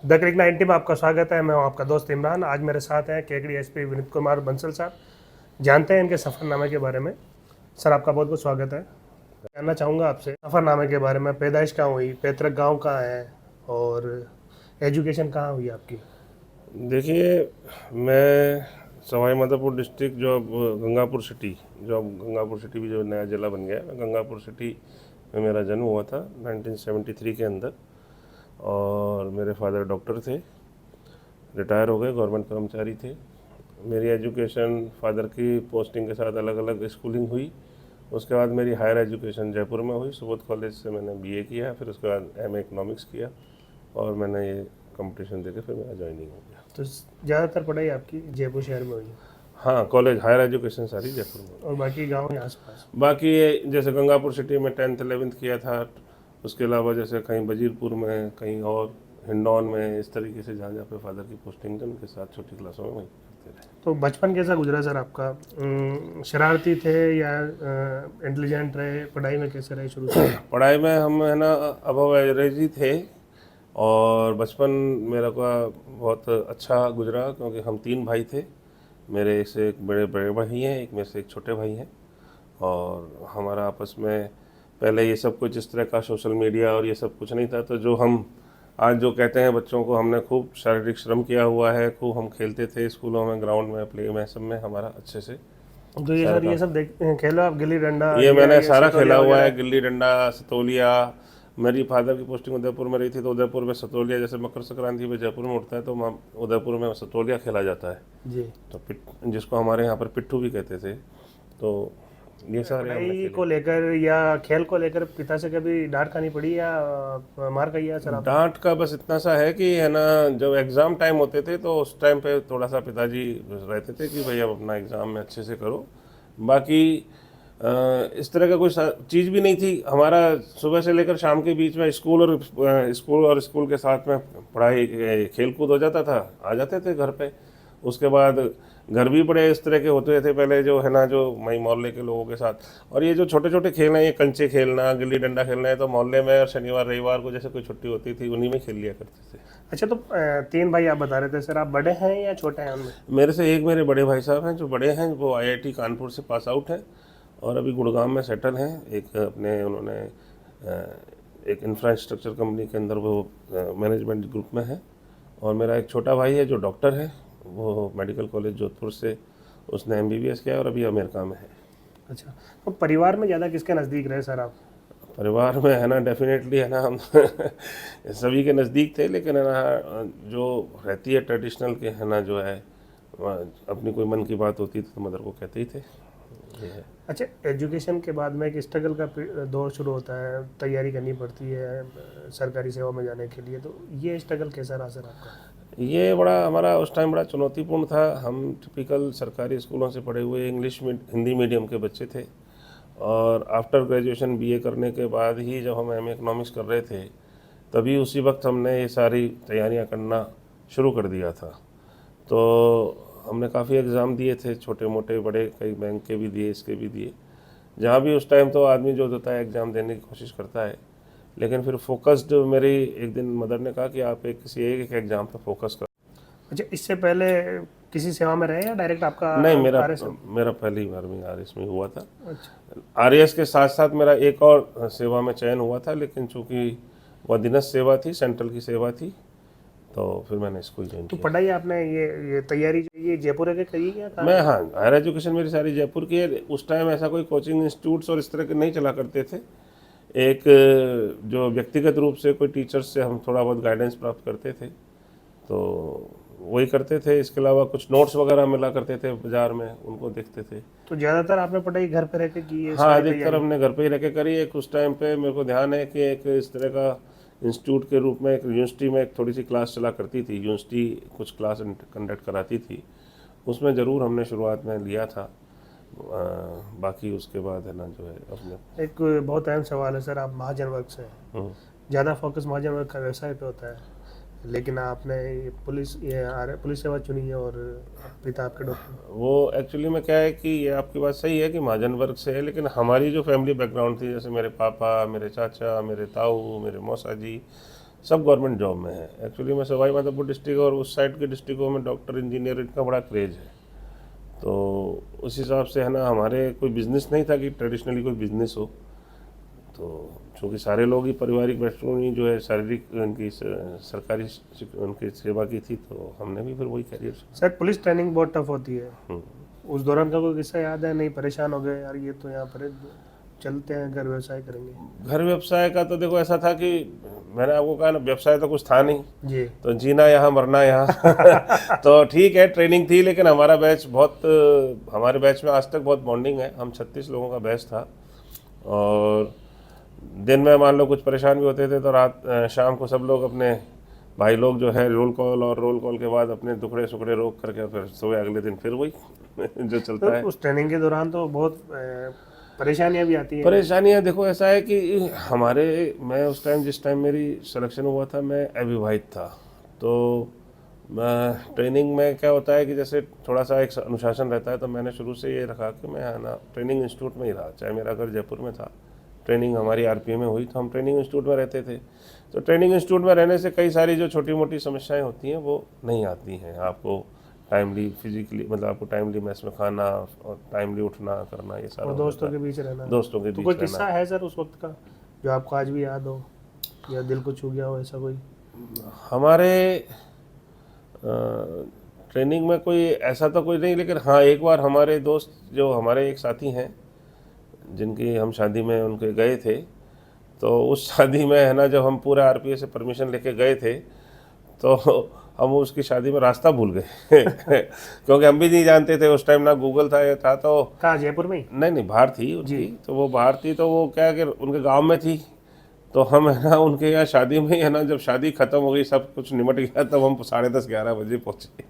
The क्रिक 90 में आपका स्वागत है। मैं हूं आपका दोस्त इमरान। आज मेरे साथ हैं केकड़ी एसपी विनीत कुमार बंसल साहब। जानते हैं इनके सफ़रनामे के बारे में। सर, आपका बहुत बहुत स्वागत है। जानना चाहूँगा आपसे सफ़रनामे के बारे में। पैदाइश कहाँ हुई, पैतृक गांव कहाँ है, और एजुकेशन कहाँ हुई आपकी? देखिए, मैं सवाई माधोपुर डिस्ट्रिक्ट जो अब गंगापुर सिटी, जो अब गंगापुर सिटी भी जो नया ज़िला बन गया है, गंगापुर सिटी में मेरा जन्म हुआ था 1973 के अंदर। और मेरे फादर डॉक्टर थे, रिटायर हो गए, गवर्नमेंट कर्मचारी थे। मेरी एजुकेशन फादर की पोस्टिंग के साथ अलग अलग स्कूलिंग हुई। उसके बाद मेरी हायर एजुकेशन जयपुर में हुई। सुबोध कॉलेज से मैंने बीए किया, फिर उसके बाद एमए इकोनॉमिक्स किया, और मैंने ये कंपटीशन देके फिर मेरा ज्वाइनिंग हो गया। तो ज़्यादातर पढ़ाई आपकी जयपुर शहर में हुई है, हाँ, कॉलेज हायर एजुकेशन सारी जयपुर में। और बाकी गाँव के आसपास? बाकी ये जैसे गंगापुर सिटी में 10th 11th किया था। उसके अलावा जैसे कहीं बजीरपुर में, कहीं और हिंडौन में, इस तरीके से जहाँ जहाँ पे फादर की पोस्टिंग थी उनके साथ छोटी क्लासों में वहीं करते रहे। तो बचपन कैसा गुजरा सर आपका? शरारती थे या इंटेलिजेंट रहे? पढ़ाई में कैसे रहे शुरू से? पढ़ाई में हम है ना अबव एवरेज ही थे, और बचपन मेरा का बहुत अच्छा गुजरा, क्योंकि हम 3 भाई थे। मेरे से एक बड़े बड़े भाई हैं, एक मेरे से एक छोटे भाई हैं। और हमारा आपस में पहले ये सब कुछ इस तरह का सोशल मीडिया और ये सब कुछ नहीं था। तो जो हम आज जो कहते हैं बच्चों को, हमने खूब शारीरिक श्रम किया हुआ है, खूब हम खेलते थे स्कूलों में, ग्राउंड में, प्ले में, सब में हमारा अच्छे से तो ये सर, ये सब खेलो आप, गिल्ली डंडा ये मैंने सारा खेला सतोलिया हुआ है। वगैरह? गिल्ली डंडा, सतोलिया। मेरी फादर की पोस्टिंग उदयपुर में रही थी, तो उदयपुर में सतोलिया, जैसे मकर संक्रांति में जयपुर में उठता है तो उदयपुर में सतोलिया खेला जाता है। जी। तो जिसको हमारे यहाँ पर पिट्ठू भी कहते थे। तो ये सारे हमने पढ़ाई खेले। को लेकर या खेल को लेकर पिता से कभी डांट खानी पड़ी या मार खाई है सर आप? डांट का बस इतना सा है कि है ना, जब एग्ज़ाम टाइम होते थे तो उस टाइम पे थोड़ा सा पिताजी रहते थे कि भाई अब अपना एग्ज़ाम में अच्छे से करो। बाकी इस तरह का कोई चीज़ भी नहीं थी। हमारा सुबह से लेकर शाम के बीच में स्कूल और स्कूल के साथ में पढ़ाई, खेल कूद हो जाता था, आ जाते थे घर पे। उसके बाद घर भी बड़े इस तरह के होते थे पहले, जो है ना, जो मई मोहल्ले के लोगों के साथ। और ये जो छोटे छोटे खेल हैं, ये कंचे खेलना, गिल्ली डंडा खेलना है, तो मोहल्ले में और शनिवार रविवार को जैसे कोई छुट्टी होती थी उन्हीं में खेल लिया करते थे। अच्छा, तो 3 भाई आप बता रहे थे सर, आप बड़े हैं या छोटे हैं उनमें? मेरे से एक मेरे बड़े भाई साहब हैं, जो बड़े हैं, वो आईआईटी कानपुर से पास आउट हैं और अभी गुड़गांव में सेटल हैं। एक अपने उन्होंने एक इंफ्रास्ट्रक्चर कंपनी के अंदर वो मैनेजमेंट ग्रुप में है। और मेरा एक छोटा भाई है जो डॉक्टर है, वो मेडिकल कॉलेज जोधपुर से उसने एमबीबीएस किया और अभी अमेरिका में है। अच्छा, तो परिवार में ज़्यादा किसके नज़दीक रहे सर आप? परिवार में है ना, डेफिनेटली है ना, हम सभी के नज़दीक थे, लेकिन है ना, जो रहती है ट्रेडिशनल के, है ना, जो है अपनी कोई मन की बात होती थी तो मदर को कहते ही थे। ये है। अच्छा, एजुकेशन के बाद में एक स्ट्रगल का दौर शुरू होता है, तैयारी करनी पड़ती है सरकारी सेवा में जाने के लिए। तो ये स्ट्रगल कैसा रहा सर आपका? ये बड़ा हमारा उस टाइम बड़ा चुनौतीपूर्ण था। हम टिपिकल सरकारी स्कूलों से पढ़े हुए हिंदी मीडियम के बच्चे थे। और आफ्टर ग्रेजुएशन बीए करने के बाद ही जब हम एमए इकोनॉमिक्स कर रहे थे, तभी उसी वक्त हमने ये सारी तैयारियां करना शुरू कर दिया था। तो हमने काफ़ी एग्ज़ाम दिए थे, छोटे मोटे बड़े, कई बैंक के भी दिए, इसके भी दिए। जहाँ भी उस टाइम तो आदमी जो होता है एग्ज़ाम देने की कोशिश करता है, लेकिन फिर फोकस्ड, मेरी एक दिन मदर ने कहा कि आप किसी एक एग्ज़ाम पे फोकस कर। अच्छा, इससे पहले किसी सेवा में रहे या डायरेक्ट आपका नहीं, मेरा RS? मेरा पहली बार में आरएस में हुआ था। अच्छा। आरएस के साथ साथ मेरा एक और सेवा में चयन हुआ था, लेकिन चूंकि वह दिनस सेवा थी, सेंट्रल की सेवा थी, तो फिर मैंने स्कूल ज्वाइन तो किया। पढ़ाई आपने ये तैयारी जो ये जयपुर के करी है क्या? मैं, हाँ, हायर एजुकेशन मेरी सारी जयपुर की है। उस टाइम ऐसा कोई कोचिंग इंस्टीट्यूट्स और इस तरह के नहीं चला करते थे। एक जो व्यक्तिगत रूप से कोई टीचर्स से हम थोड़ा बहुत गाइडेंस प्राप्त करते थे, तो वही करते थे। इसके अलावा कुछ नोट्स वगैरह मिला करते थे बाजार में, उनको देखते थे। तो ज़्यादातर आपने पढ़ाई घर पे रह के की है? हाँ, अधिकतर हमने घर पे ही रह के करी। एक उस टाइम पे मेरे को ध्यान है कि एक इस तरह का इंस्टीट्यूट के रूप में एक यूनिवर्सिटी में एक थोड़ी सी क्लास चला करती थी, यूनिवर्सिटी कुछ क्लास कंडक्ट कराती थी, उसमें ज़रूर हमने शुरुआत में लिया था। बाकी उसके बाद है ना, जो है अपने। एक बहुत अहम सवाल है सर, आप महाजन वर्ग से हैं, ज़्यादा फोकस महाजन वर्ग का व्यवसाय पे होता है, लेकिन आपने ये पुलिस सेवा चुनी है और पिता आपके डॉक्टर। वो एक्चुअली में क्या है कि ये आपकी बात सही है कि महाजन वर्ग से है, लेकिन हमारी जो फैमिली बैकग्राउंड थी, जैसे मेरे पापा, मेरे चाचा, मेरे ताऊ, मेरे मौसा जी, सब गवर्नमेंट जॉब में है। एक्चुअली मैं सवाई माधोपुर डिस्ट्रिक्ट और उस साइड के डिस्ट्रिक्टों में डॉक्टर इंजीनियर इनका बड़ा क्रेज़ है। तो उस हिसाब से है ना, हमारे कोई बिज़नेस नहीं था कि ट्रेडिशनली कोई बिज़नेस हो। तो चूँकि सारे लोग ही पारिवारिक बैचलरों ने जो है शारीरिक उनकी सरकारी उनकी सेवा की थी, तो हमने भी फिर वही करियर। सर पुलिस ट्रेनिंग बहुत टफ होती है, उस दौरान का कोई किस्सा याद है? नहीं परेशान हो गए यार, ये तो यहाँ पर चलते हैं घर व्यवसाय करेंगे? घर व्यवसाय का तो देखो ऐसा था कि मैंने आपको कहा ना, व्यवसाय तो कुछ था नहीं, जी। तो जीना यहाँ मरना यहाँ। तो ठीक है, ट्रेनिंग थी, लेकिन हमारा बैच बहुत, हमारे बैच में आज तक बहुत बॉन्डिंग है। हम 36 लोगों का बैच था, और दिन में मान लो कुछ परेशान भी होते थे तो रात शाम को सब लोग अपने भाई लोग जो है रोल कॉल, और रोल कॉल के बाद अपने दुखड़े सुखड़े रोक करके फिर सुबह अगले दिन फिर वही जो चलता तो है। उस ट्रेनिंग के दौरान तो बहुत परेशानियां भी आती है। परेशानियां देखो ऐसा है कि हमारे, मैं उस टाइम जिस टाइम मेरी सिलेक्शन हुआ था, मैं अविवाहित था। तो ट्रेनिंग में क्या होता है कि जैसे थोड़ा सा एक अनुशासन रहता है, तो मैंने शुरू से ये रखा कि मैं है ना ट्रेनिंग इंस्टीट्यूट में ही रहा, चाहे मेरा घर जयपुर में था, ट्रेनिंग हमारी आरपीए में हुई, तो हम ट्रेनिंग इंस्टीट्यूट में रहते थे। तो ट्रेनिंग इंस्टीट्यूट में रहने से कई सारी जो छोटी मोटी समस्याएं होती हैं वो नहीं आती हैं। आपको टाइमली फिजिकली, मतलब आपको टाइमली मैस में खाना और टाइमली उठना करना, ये सारा और दोस्तों के बीच रहना। दोस्तों के तो बीच कोई रहना। किस्सा है सर उस वक्त का जो आपको आज भी याद हो या दिल को छू गया हो, ऐसा कोई? हमारे ट्रेनिंग में कोई ऐसा तो कोई नहीं, लेकिन हाँ एक बार हमारे दोस्त, जो हमारे एक साथी हैं जिनकी हम शादी में उनके गए थे, तो उस शादी में है ना, जब हम पूरे आरपीए से परमिशन लेके गए थे, तो हम उसकी शादी में रास्ता भूल गए। क्योंकि हम भी नहीं जानते थे उस टाइम, ना गूगल था, ये था तो कहाँ, जयपुर में ही? नहीं, बाहर थी उनकी, तो वो बाहर थी, तो वो क्या कि उनके गांव में थी। तो हम है ना उनके यहाँ शादी में है ना, जब शादी खत्म हो गई, सब कुछ निमट गया, तब हम 10:30-11 बजे पहुँचे।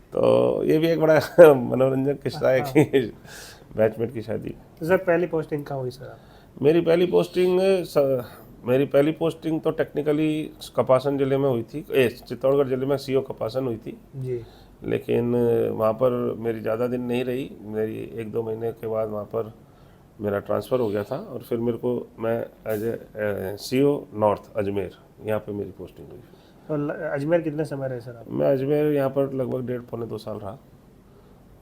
तो ये भी एक बड़ा मनोरंजक किस्सा है कि बैचमेट की शादी। तो सर पहली पोस्टिंग कहाँ हुई सर? मेरी पहली पोस्टिंग मेरी पहली पोस्टिंग तो टेक्निकली कपासन ज़िले में हुई थी, चित्तौड़गढ़ ज़िले में सीओ कपासन हुई थी। जी। लेकिन वहाँ पर मेरी ज़्यादा दिन नहीं रही, मेरी 1-2 महीने के बाद वहाँ पर मेरा ट्रांसफ़र हो गया था, और फिर मेरे को, मैं as a CO north Ajmer, यहाँ पे मेरी पोस्टिंग हुई। और अजमेर कितने समय रहे सर आप? मैं अजमेर यहाँ पर लगभग 1.5-2 साल रहा,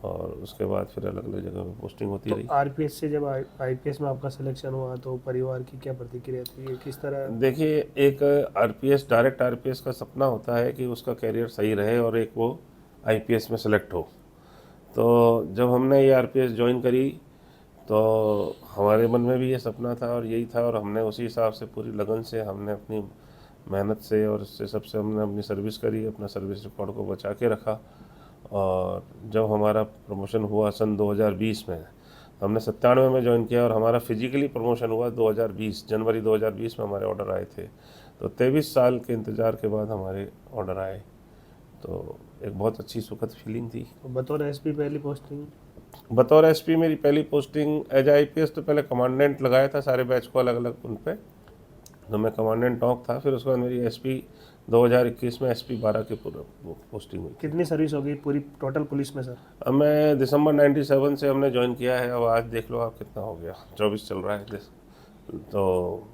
और उसके बाद फिर अलग अलग जगह में पोस्टिंग होती रही। आरपीएस से जब आईपीएस में आपका सिलेक्शन हुआ तो परिवार की क्या प्रतिक्रिया थी, किस तरह? देखिए, एक आरपीएस, डायरेक्ट आरपीएस का सपना होता है कि उसका कैरियर सही रहे और एक वो आईपीएस में सेलेक्ट हो। तो जब हमने ये आरपीएस ज्वाइन करी, तो हमारे मन में भी ये सपना था और यही था, और हमने उसी हिसाब से पूरी लगन से, हमने अपनी मेहनत से और इससे सबसे हमने अपनी सर्विस करी, अपना सर्विस रिकॉर्ड को बचा के रखा। और जब हमारा प्रमोशन हुआ सन 2020 में, हमने 97 में ज्वाइन किया, और हमारा फिजिकली प्रमोशन हुआ 2020 जनवरी 2020 में हमारे ऑर्डर आए थे। तो 23 साल के इंतज़ार के बाद हमारे ऑर्डर आए, तो एक बहुत अच्छी सुखद फीलिंग थी। तो बतौर एसपी पहली पोस्टिंग? बतौर एसपी मेरी पहली पोस्टिंग एज आईपीएस, तो पहले कमांडेंट लगाया था सारे बैच को अलग अलग उन पे, तो मैं कमांडेंट टॉक था। फिर उसके बाद मेरी एसपी 2021 में एसपी 12 की पोस्टिंग हुई। कितनी सर्विस होगी पूरी टोटल पुलिस में सर? अब मैं दिसंबर 97 से हमने ज्वाइन किया है, अब आज देख लो आप कितना हो गया, 24 चल रहा है, तो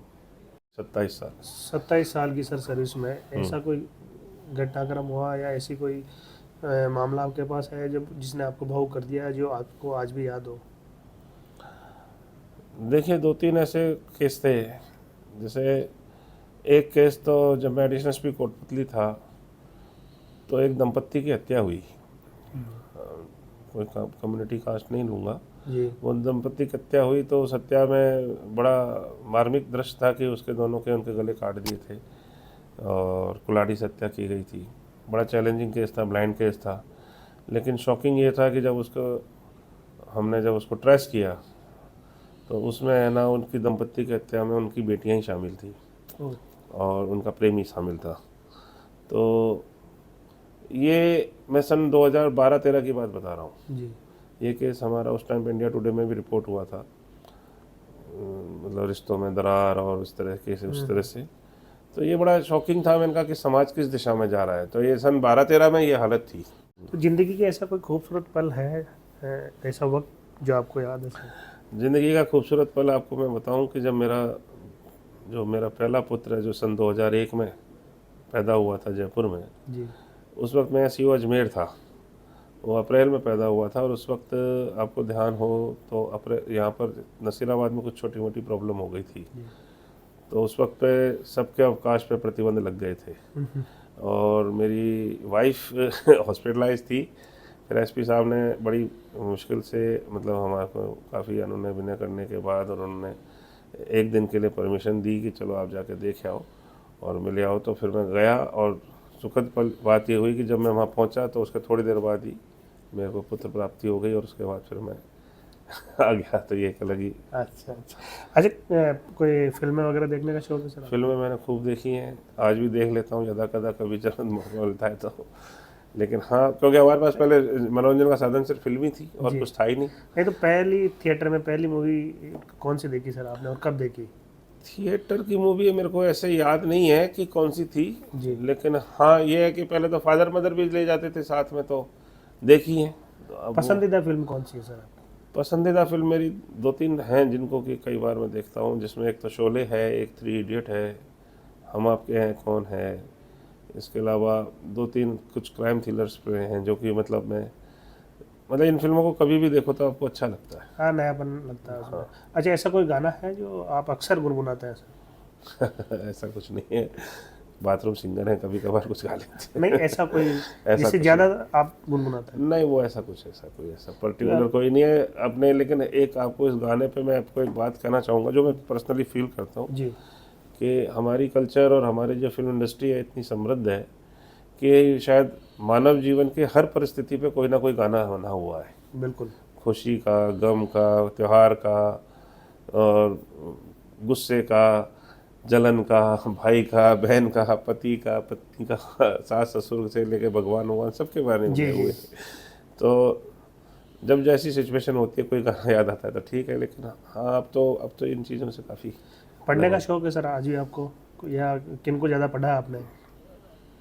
27 साल। 27 साल की सर सर्विस में ऐसा कोई घटनाक्रम हुआ या ऐसी कोई मामला आपके पास है जब जिसने आपको भावुक कर दिया जो आपको आज भी याद हो? देखिए, 2-3 ऐसे केस थे। जैसे एक केस, तो जब मैं एडिशनल एसपी कोटपुतली था, तो एक दंपत्ति की हत्या हुई। कोई कम्युनिटी कास्ट नहीं लूँगा, जी। वो दंपत्ति की हत्या हुई, तो उस हत्या में बड़ा मार्मिक दृश्य था कि उसके दोनों के उनके गले काट दिए थे और कुल्हाड़ी से हत्या की गई थी। बड़ा चैलेंजिंग केस था, ब्लाइंड केस था। लेकिन शॉकिंग ये था कि जब उसको ट्रेस किया, तो उसमें है ना, उनकी दंपत्ति की हत्या में उनकी बेटियां ही शामिल थी और उनका प्रेमी शामिल था। तो ये मैं सन 2012-13 की बात बता रहा हूँ। जी। ये केस हमारा उस टाइम पे इंडिया टुडे में भी रिपोर्ट हुआ था, मतलब रिश्तों में दरार और उस तरह के उस तरह से। तो ये बड़ा शॉकिंग था। मैंने कहा कि समाज किस दिशा में जा रहा है। तो ये सन 12-13 में ये हालत थी। तो ज़िंदगी का ऐसा कोई खूबसूरत पल है, ऐसा वक्त जो आपको याद है सर? ज़िंदगी का खूबसूरत पल आपको मैं बताऊं कि जब मेरा पहला पुत्र है, जो सन 2001 में पैदा हुआ था जयपुर में। जी। उस वक्त मैं सीओ अजमेर था, वो अप्रैल में पैदा हुआ था। और उस वक्त आपको ध्यान हो तो अप्रैल यहाँ पर नसीराबाद में कुछ छोटी मोटी प्रॉब्लम हो गई थी, जी। तो उस वक्त पे सबके अवकाश पे प्रतिबंध लग गए थे और मेरी वाइफ हॉस्पिटलाइज थी। फिर एसपी साहब ने बड़ी मुश्किल से मतलब हमारे को काफ़ी अनुनय विनय करने के बाद और उन्होंने एक दिन के लिए परमिशन दी कि चलो आप जाके देख आओ और मिले आओ। तो फिर मैं गया और सुखद बात ये हुई कि जब मैं वहाँ पहुँचा तो उसके थोड़ी देर बाद ही मेरे को पुत्र प्राप्ति हो गई और उसके बाद फिर मैं आ गया। तो ये एक अलग ही। अच्छा अच्छा। अच्छा, कोई फिल्में वगैरह देखने का शौक है सर? फिल्में मैंने खूब देखी हैं, आज भी देख लेता हूँ यदा कदा, कभी जब मौका मिलता है तो। लेकिन हाँ, क्योंकि हमारे पास पहले मनोरंजन का साधन सिर्फ फिल्म ही थी और जी। कुछ था ही नहीं। नहीं तो पहली थिएटर में पहली मूवी कौन सी देखी सर आपने और कब देखी? थिएटर की मूवी मेरे को ऐसे याद नहीं है कि कौन सी थी, जी। लेकिन हाँ ये है कि पहले तो फादर मदर भी ले जाते थे साथ में, तो देखी है। तो अब पसंदीदा फिल्म कौन सी है सर आपकी? पसंदीदा फिल्म मेरी 2-3 हैं जिनको कि कई बार मैं देखता हूँ, जिसमें एक तो शोले है, एक 3 इडियट है, हम आपके हैं कौन है, इसके अलावा 2-3 कुछ क्राइम थ्रिलर्स पे हैं जो कि मतलब मैं मतलब इन फिल्मों को कभी भी देखो तो आपको अच्छा लगता है। हाँ, नयापन लगता है उसमें। अच्छा, ऐसा कोई गाना है जो आप अक्सर गुनगुनाते हैं सर? ऐसा कुछ नहीं है, बाथरूम सिंगर है, कभी कभार कुछ गा लेते हैं। नहीं, ऐसा कोई ऐसा जिससे कुछ ज़्यादा आप गुनगुनाते हैं? नहीं, वो ऐसा पर्टिकुलर कोई नहीं है अपने। लेकिन एक आपको इस गाने पे मैं आपको एक बात कहना चाहूँगा जो मैं पर्सनली फील करता हूँ जी। कि हमारी कल्चर और हमारी जो फिल्म इंडस्ट्री है इतनी समृद्ध है कि शायद मानव जीवन के हर परिस्थिति पे कोई ना कोई गाना बना हुआ है। बिल्कुल। खुशी का, गम का, त्योहार का और गुस्से का, जलन का, भाई का, बहन का, पति का, पत्नी का, सास ससुर से लेके भगवान भगवान सबके बारे में जी, गए जी। हुए हैं। तो जब जैसी सिचुएशन होती है कोई गाना याद आता है तो ठीक है, लेकिन हाँ अब तो इन चीज़ों से काफ़ी पढ़ने का शौक है सर आज भी आपको, या किन को ज़्यादा पढ़ा है आपने?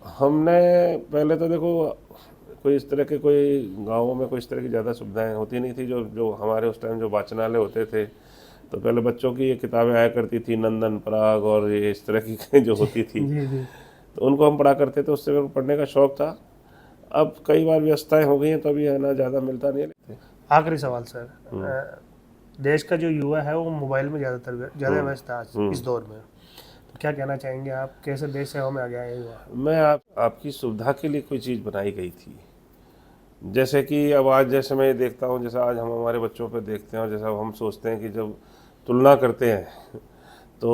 हमने पहले तो देखो कोई इस तरह के कोई गाँवों में कोई इस तरह की ज़्यादा सुविधाएं होती नहीं थी। जो हमारे उस टाइम जो वाचनालय होते थे तो पहले बच्चों की ये किताबें आया करती थी, नंदन पराग और ये इस तरह की जो होती थी, जी जी। तो उनको हम पढ़ा करते थे, उससे मेरे को पढ़ने का शौक था। अब कई बार व्यस्तताएं हो गई हैं तो अभी है ना ज़्यादा मिलता नहीं है। आखिरी सवाल सर, देश का जो युवा है वो मोबाइल में ज़्यादा व्यस्त है आज इस दौर में, तो क्या कहना चाहेंगे आप, कैसे देश सेवा में आ गया है युवा? मैं आपकी सुविधा के लिए कोई चीज़ बनाई गई थी, जैसे कि अब आज जैसे मैं ये देखता हूँ, जैसे आज हम हमारे बच्चों पे देखते हैं और जैसा हम सोचते हैं कि जब तुलना करते हैं तो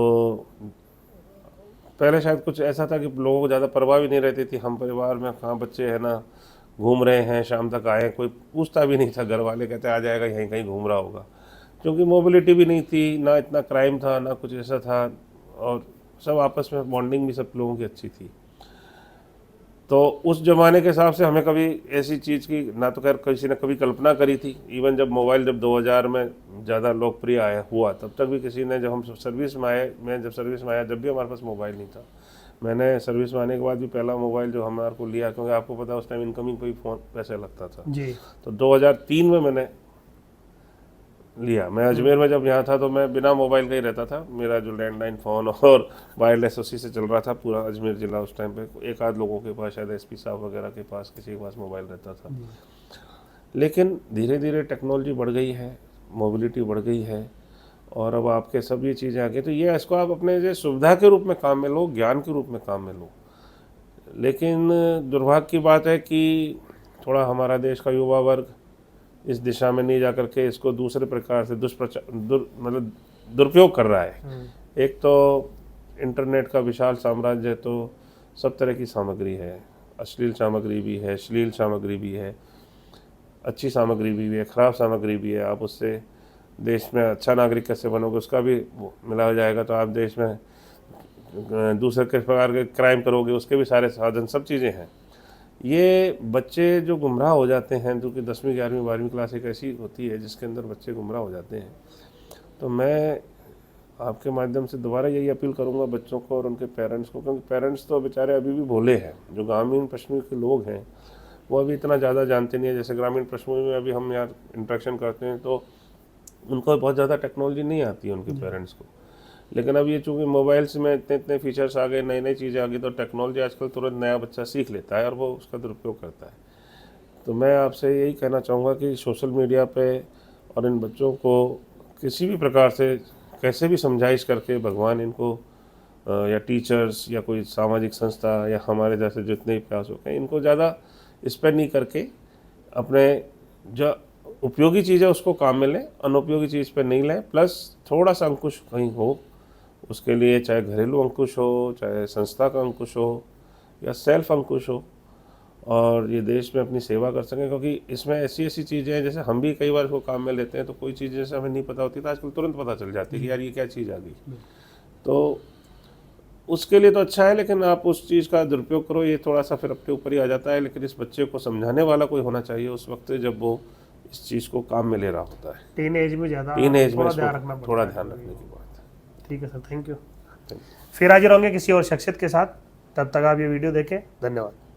पहले शायद कुछ ऐसा था कि लोगों को ज़्यादा परवाह भी नहीं रहती थी। हम परिवार में कहाँ बच्चे है ना घूम रहे हैं, शाम तक आए, कोई पूछता भी नहीं था, घर वाले कहते आ जाएगा यहीं कहीं घूम रहा होगा, क्योंकि मोबिलिटी भी नहीं थी, ना इतना क्राइम था, ना कुछ ऐसा था, और सब आपस में बॉन्डिंग भी सब लोगों की अच्छी थी। तो उस ज़माने के हिसाब से हमें कभी ऐसी चीज़ की ना तो खैर किसी ने कभी कल्पना करी थी। इवन जब मोबाइल जब 2000 में ज़्यादा लोकप्रिय आया हुआ तब तक भी किसी ने, जब हम सर्विस में आए, मैं जब सर्विस में आया जब भी हमारे पास मोबाइल नहीं था। मैंने सर्विस में आने के बाद भी पहला मोबाइल जो हमारे को लिया, क्योंकि आपको पता है उस टाइम इनकमिंग पे भी फ़ोन पैसे लगता था, जी। तो 2003 में मैंने लिया। मैं अजमेर में जब यहाँ था तो मैं बिना मोबाइल का ही रहता था, मेरा जो लैंडलाइन फ़ोन और वायरलेस उसी से चल रहा था पूरा अजमेर ज़िला। उस टाइम पे एक आध लोगों के पास, शायद एसपी साहब वगैरह के पास, किसी के पास मोबाइल रहता था। लेकिन धीरे धीरे टेक्नोलॉजी बढ़ गई है, मोबिलिटी बढ़ गई है, और अब आपके सब ये चीज़ें आ गई, तो ये इसको आप अपने जो सुविधा के रूप में काम में लो, ज्ञान के रूप में काम में लो। लेकिन दुर्भाग्य की बात है कि थोड़ा हमारा देश का युवा वर्ग इस दिशा में नहीं जा करके इसको दूसरे प्रकार से मतलब दुरुपयोग कर रहा है। एक तो इंटरनेट का विशाल साम्राज्य है, तो सब तरह की सामग्री है, अश्लील सामग्री भी है, श्लील सामग्री भी है, अच्छी सामग्री भी है, ख़राब सामग्री भी है। आप उससे देश में अच्छा नागरिक कैसे बनोगे उसका भी मिला जाएगा, तो आप देश में दूसरे किस प्रकार के क्राइम करोगे उसके भी सारे साधन, सब चीज़ें हैं। ये बच्चे जो गुमराह हो जाते हैं, जो कि 10वीं 11वीं 12वीं क्लास एक ऐसी होती है जिसके अंदर बच्चे गुमराह हो जाते हैं। तो मैं आपके माध्यम से दोबारा यही अपील करूंगा बच्चों को और उनके पेरेंट्स को, क्योंकि पेरेंट्स तो बेचारे अभी भी भोले हैं। जो ग्रामीण पश्चिमी के लोग हैं वो अभी इतना ज़्यादा जानते नहीं है। जैसे ग्रामीण पश्चिमी में अभी हम यहाँ इंटरेक्शन करते हैं तो उनको बहुत ज़्यादा टेक्नोलॉजी नहीं आती है उनके पेरेंट्स को, लेकिन अब ये चूंकि मोबाइल्स में इतने इतने फीचर्स आ गए, नई नई चीज़ें आ गई, तो टेक्नोलॉजी आजकल तुरंत नया बच्चा सीख लेता है और वो उसका दुरुपयोग करता है। तो मैं आपसे यही कहना चाहूँगा कि सोशल मीडिया पे और इन बच्चों को किसी भी प्रकार से कैसे भी समझाइश करके भगवान इनको या टीचर्स या कोई सामाजिक संस्था या हमारे जैसे जितने भी प्रयास होते हैं, इनको ज़्यादा इस पर नहीं करके अपने जो उपयोगी चीज़ है उसको काम में लें, अनुपयोगी चीज़ पर नहीं लें। प्लस थोड़ा सा अंकुश कहीं हो, उसके लिए चाहे घरेलू अंकुश हो, चाहे संस्था का अंकुश हो या सेल्फ अंकुश हो, और ये देश में अपनी सेवा कर सकें। क्योंकि इसमें ऐसी ऐसी चीज़ें हैं, जैसे हम भी कई बार इसको काम में लेते हैं तो कोई चीज़ जैसे हमें नहीं पता होती तो आजकल तुरंत पता चल जाती है कि यार ये क्या चीज़ आ गई। तो उसके लिए तो अच्छा है, लेकिन आप उस चीज़ का दुरुपयोग करो, ये थोड़ा सा फिर अपने ऊपर ही आ जाता है। लेकिन इस बच्चे को समझाने वाला कोई होना चाहिए उस वक्त जब वो इस चीज़ को काम में ले रहा होता है। टीन एज में ज़्यादा टीन एज में थोड़ा इसको ध्यान रखना पड़ता थोड़ा है। ध्यान रखने की बात है। ठीक है sir, thank you. Thank you. फिर हाजिर होंगे किसी और शख्सियत के साथ, तब तक आप ये वीडियो देखें। धन्यवाद।